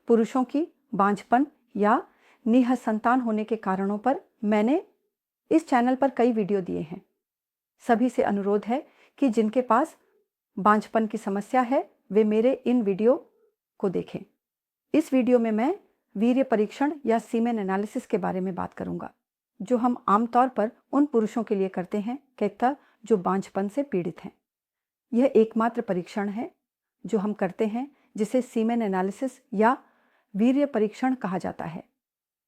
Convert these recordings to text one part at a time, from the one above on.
पुरुषों की बांझपन या निःसंतान होने के कारणों पर मैंने इस चैनल पर कई वीडियो दिए हैं। सभी से अनुरोध है कि जिनके पास बांझपन की समस्या है वे मेरे इन वीडियो को देखें। इस वीडियो में मैं वीर्य परीक्षण या सीमेन एनालिसिस के बारे में बात करूंगा, जो हम आमतौर पर उन पुरुषों के लिए करते हैं कहता जो बांझपन से पीड़ित हैं। यह एकमात्र परीक्षण है जो हम करते हैं जिसे सीमेन एनालिसिस या वीर्य परीक्षण कहा जाता है।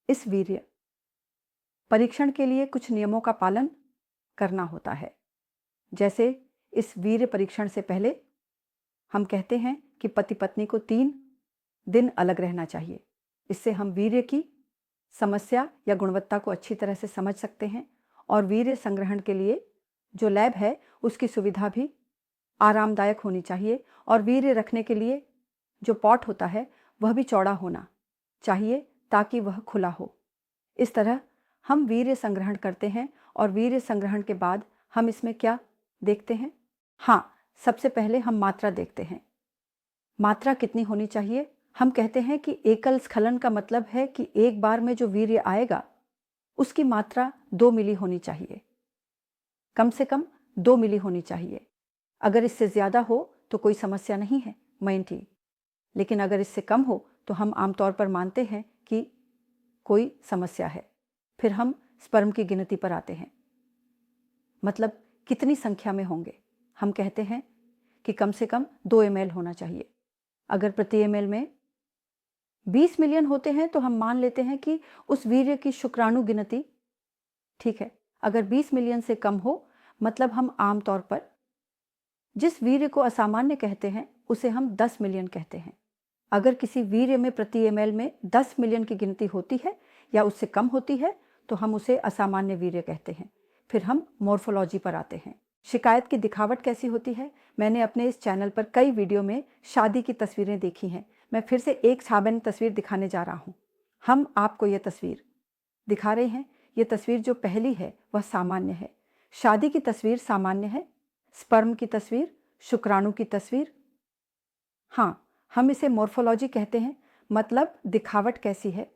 इस वीर्य परीक्षण के लिए कुछ नियमों का पालन करना होता है। जैसे इस वीर्य परीक्षण से पहले हम कहते हैं कि पति पत्नी को 3 दिन अलग रहना चाहिए। इससे हम वीर्य की समस्या या गुणवत्ता को अच्छी तरह से समझ सकते हैं और वीर्य संग्रहण के लिए जो लैब है उसकी सुविधा भी आरामदायक होनी चाहिए और वीर्य रखने के लिए जो पॉट होता है वह भी चौड़ा होना चाहिए ताकि वह खुला हो। इस तरह हम वीर्य संग्रहण करते हैं और वीर्य संग्रहण के बाद हम इसमें क्या देखते हैं? हाँ, सबसे पहले हम मात्रा देखते हैं। मात्रा कितनी होनी चाहिए? हम कहते हैं कि एकल स्खलन का मतलब है कि एक बार में जो वीर्य आएगा उसकी मात्रा 2 मिली होनी चाहिए, कम से कम 2 मिली होनी चाहिए। अगर इससे ज़्यादा हो तो कोई समस्या नहीं है, मेंटी। लेकिन अगर इससे कम हो तो हम आमतौर पर मानते हैं कि कोई समस्या है। फिर हम स्पर्म की गिनती पर आते हैं, मतलब कितनी संख्या में होंगे। हम कहते हैं कि कम से कम 2 ml होना चाहिए। अगर प्रति ml में 20 मिलियन होते हैं तो हम मान लेते हैं कि उस वीर्य की शुक्राणु गिनती ठीक है। अगर 20 मिलियन से कम हो मतलब हम आमतौर पर जिस वीर्य को असामान्य कहते हैं उसे हम 10 मिलियन कहते हैं। अगर किसी वीर्य में प्रति ml में 10 मिलियन की गिनती होती है या उससे कम होती है तो हम उसे असामान्य वीर्य कहते हैं। फिर हम मॉर्फोलॉजी पर आते हैं। शिकायत की दिखावट कैसी होती है? मैंने अपने इस चैनल पर कई वीडियो में शादी की तस्वीरें देखी हैं। मैं फिर से एक सामान्य तस्वीर दिखाने जा रहा हूँ। हम आपको यह तस्वीर दिखा रहे हैं। यह तस्वीर जो पहली है वह सामान्य है। शादी की तस्वीर सामान्य है। स्पर्म की तस्वीर, शुक्राणु की तस्वीर, हाँ, हम इसे मॉर्फोलॉजी कहते हैं। मतलब दिखावट कैसी है?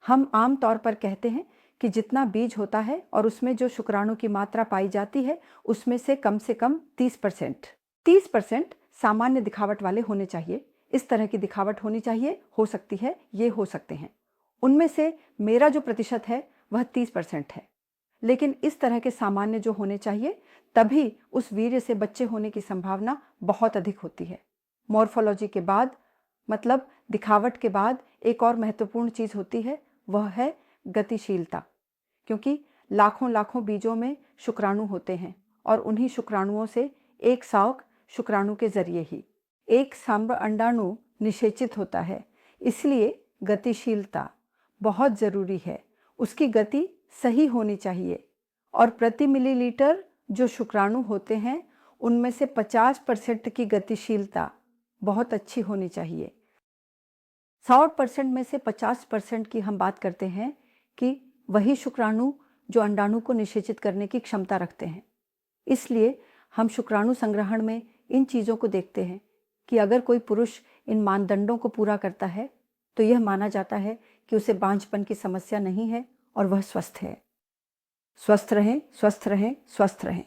हम आम तौर पर कहते हैं कि जितना बीज होता है और उसमें जो शुक्राणु की मात्रा पाई जाती है उसमें से कम 30% सामान्य दिखावट वाले होने चाहिए। इस तरह की दिखावट होनी चाहिए, हो सकती है, ये हो सकते हैं। उनमें से मेरा जो प्रतिशत है वह 30% है। लेकिन इस तरह के सामान्य जो होने चाहिए तभी उस वीर्य से बच्चे होने की संभावना बहुत अधिक होती है। मॉर्फोलॉजी के बाद मतलब दिखावट के बाद एक और महत्वपूर्ण चीज़ होती है, वह है गतिशीलता। क्योंकि लाखों लाखों बीजों में शुक्राणु होते हैं और उन्हीं शुक्राणुओं से एक शावक शुक्राणु के जरिए ही एक सांभर अंडाणु निषेचित होता है। इसलिए गतिशीलता बहुत ज़रूरी है। उसकी गति सही होनी चाहिए और प्रति मिलीलीटर जो शुक्राणु होते हैं उनमें से 50% की गतिशीलता बहुत अच्छी होनी चाहिए। 100% में से 50% की हम बात करते हैं कि वही शुक्राणु जो अंडाणु को निषेचित करने की क्षमता रखते हैं। इसलिए हम शुक्राणु संग्रहण में इन चीज़ों को देखते हैं कि अगर कोई पुरुष इन मानदंडों को पूरा करता है तो यह माना जाता है कि उसे बांझपन की समस्या नहीं है और वह स्वस्थ है। स्वस्थ रहें, स्वस्थ रहें, स्वस्थ रहें।